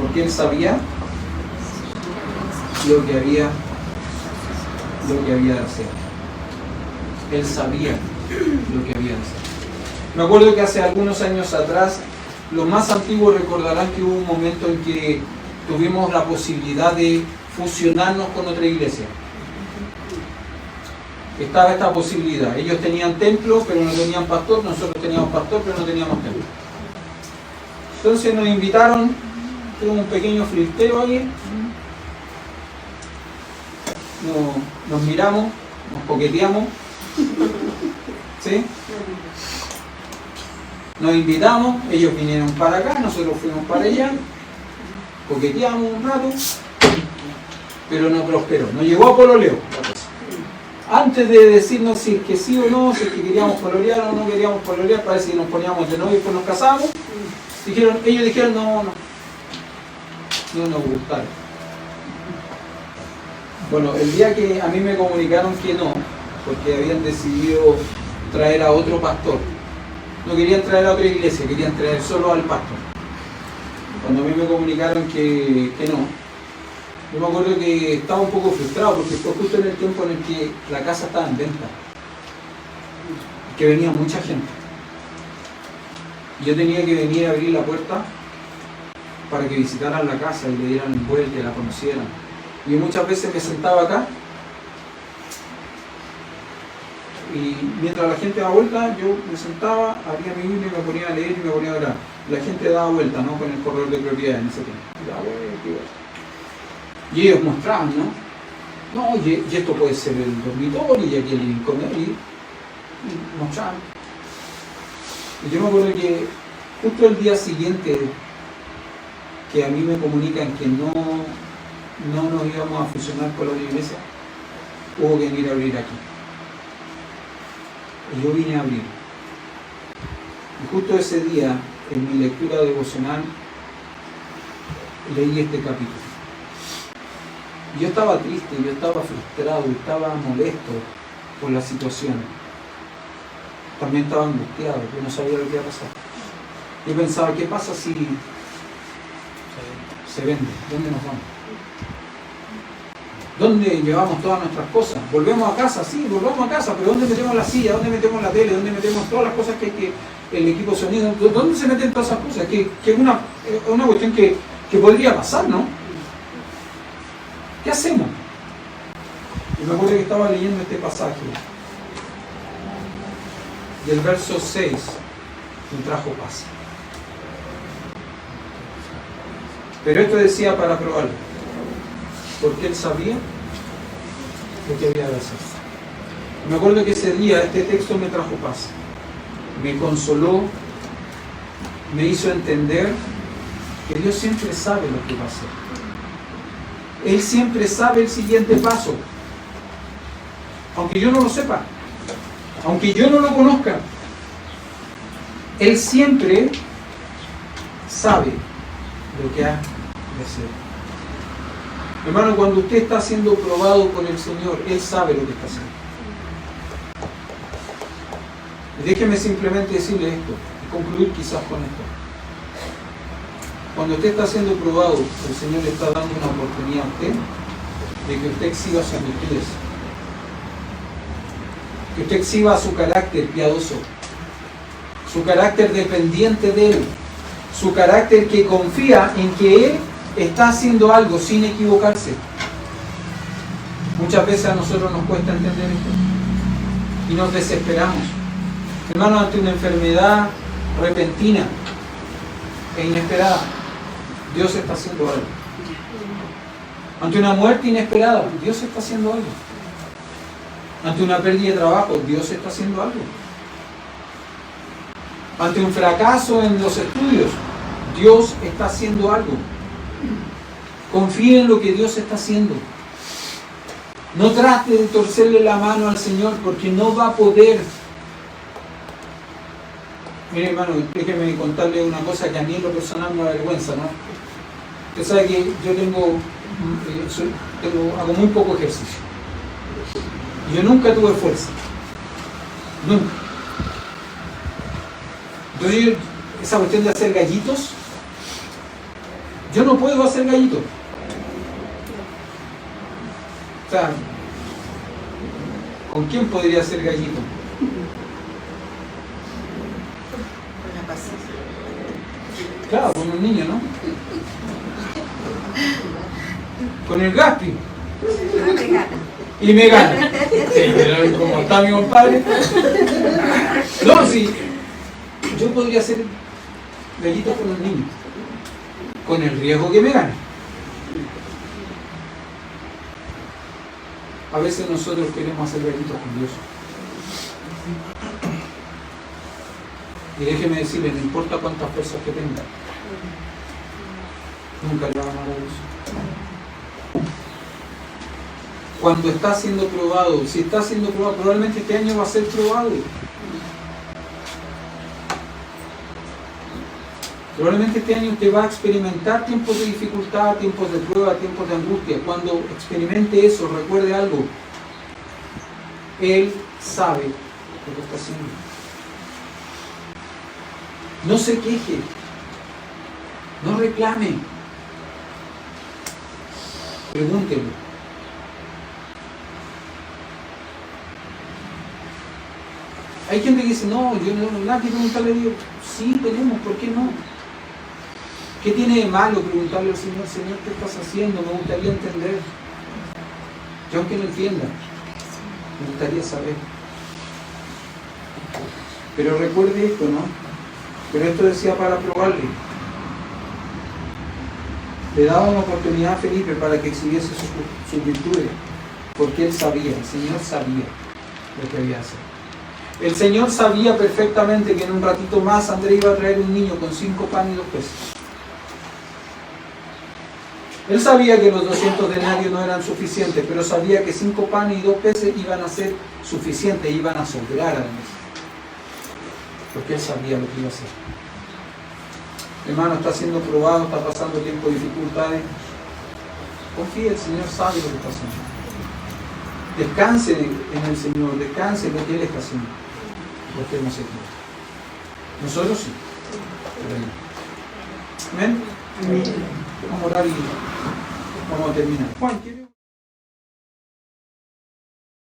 porque Él sabía lo que había de hacer. Él sabía lo que había de hacer. Me acuerdo que hace algunos años atrás, los más antiguos recordarán que hubo un momento en que tuvimos la posibilidad de fusionarnos con otra iglesia. Estaba esta posibilidad. Ellos tenían templo, pero no tenían pastor. Nosotros teníamos pastor, pero no teníamos templo. Entonces nos invitaron, tuvo un pequeño flirteo ahí. Nos miramos, nos coqueteamos. ¿Sí? Nos invitamos, ellos vinieron para acá, nosotros fuimos para allá, coqueteamos un rato, pero no prosperó, no llegó a pololeo. Antes de decirnos si es que sí o no, si es que queríamos pololear o no queríamos pololear, parece que nos poníamos de novio y después nos casamos, ellos dijeron no nos gustaron. Bueno, el día que a mí me comunicaron que no, porque habían decidido traer a otro pastor, no querían traer a otra iglesia, querían traer solo al pastor. Cuando a mí me comunicaron que no, yo me acuerdo que estaba un poco frustrado porque fue justo en el tiempo en el que la casa estaba en venta, que venía mucha gente. Yo tenía que venir a abrir la puerta para que visitaran la casa y le dieran vuelta y la conocieran. Y muchas veces me sentaba acá y mientras la gente daba vuelta, yo me sentaba, abría mi Biblia y me ponía a leer y me ponía a orar. La gente daba vuelta, ¿no? Con el corredor de propiedad en ese tiempo. Y ellos mostraban, ¿no? No, y esto puede ser el dormitorio y aquí el comer, y mostraban. Y yo me acuerdo que justo el día siguiente que a mí me comunican que no nos íbamos a fusionar con la otra iglesia, hubo que venir a abrir aquí. Y yo vine a abrir. Y justo ese día, en mi lectura devocional, leí este capítulo. Y yo estaba triste, yo estaba frustrado, estaba molesto por la situación. También estaba angustiado, yo no sabía lo que iba a pasar. Yo pensaba, ¿qué pasa si se vende? ¿Dónde nos vamos? ¿Dónde llevamos todas nuestras cosas? ¿Volvemos a casa? Sí, volvemos a casa, pero ¿dónde metemos la silla? ¿Dónde metemos la tele? ¿Dónde metemos todas las cosas que el equipo de sonido. ¿Dónde se meten todas esas cosas? Que es una cuestión que podría pasar, ¿no? ¿Qué hacemos? Y me acuerdo que estaba leyendo este pasaje. Y el verso 6 me trajo paz. Pero esto decía para probarlo. Porque él sabía lo que había de hacer. Me acuerdo que ese día este texto me trajo paz. Me consoló, me hizo entender que Dios siempre sabe lo que va a hacer. Él siempre sabe el siguiente paso. Aunque yo no lo sepa, aunque yo no lo conozca, Él siempre sabe lo que ha de hacer. Hermano, cuando usted está siendo probado por el Señor, Él sabe lo que está haciendo. Y déjeme simplemente decirle esto, y concluir quizás con esto. Cuando usted está siendo probado, el Señor le está dando una oportunidad a usted de que usted exhiba sus virtudes, que usted exhiba su carácter piadoso, su carácter dependiente de Él, su carácter que confía en que Él está haciendo algo sin equivocarse. Muchas veces a nosotros nos cuesta entender esto y nos desesperamos. Hermano, ante una enfermedad repentina e inesperada, Dios está haciendo algo. Ante una muerte inesperada, Dios está haciendo algo. Ante una pérdida de trabajo, Dios está haciendo algo. Ante un fracaso en los estudios, Dios está haciendo algo. Confíe en lo que Dios está haciendo. No trate de torcerle la mano al Señor porque no va a poder. Mire, hermano, déjeme contarle una cosa que a mí en lo personal me avergüenza, ¿no? Usted sabe que yo hago muy poco ejercicio. Yo nunca tuve fuerza. Nunca. Entonces, esa cuestión de hacer gallitos, yo no puedo hacer gallitos. O sea, ¿con quién podría hacer gallito? Claro, con un niño, ¿no? Con el Gaspi. Y me gana. Sí, pero como está mi compadre. No, sí. Yo podría hacer gallitos con los niños. Con el riesgo que me gane. A veces nosotros queremos hacer gallitos con Dios. Y déjeme decirle, no importa cuántas fuerzas que tenga, nunca le va a ganar a Dios. Cuando está siendo probado, si está siendo probado, probablemente este año va a ser probado. Probablemente este año usted va a experimentar tiempos de dificultad, tiempos de prueba, tiempos de angustia. Cuando experimente eso, recuerde algo. Él sabe lo que está haciendo. No se queje. No reclame. Pregúntele. Hay gente que dice, no, yo no nada que preguntarle a Dios. Sí, tenemos, ¿por qué no? ¿Qué tiene de malo preguntarle al Señor, Señor, qué estás haciendo? Me gustaría entender. Yo aunque no entienda, me gustaría saber. Pero recuerde esto, ¿no? Pero esto decía para probarle. Le daba una oportunidad a Felipe para que exhibiese sus virtudes, porque él sabía, el Señor sabía lo que había que hacer. El Señor sabía perfectamente que en un ratito más Andrés iba a traer un niño con 5 panes y 2 peces. Él sabía que los 200 denarios no eran suficientes, pero sabía que 5 panes y 2 peces iban a ser suficientes, iban a sobrar a la mesa. Porque él sabía lo que iba a hacer. Hermano, está siendo probado, está pasando tiempo de dificultades. Confíe, el Señor sabe lo que está haciendo. Descanse en el Señor, descanse en lo que Él está haciendo. Porque no se equivoca. Nosotros sí. Amén. Vamos a orar y vamos a terminar. Juan, ¿quiere?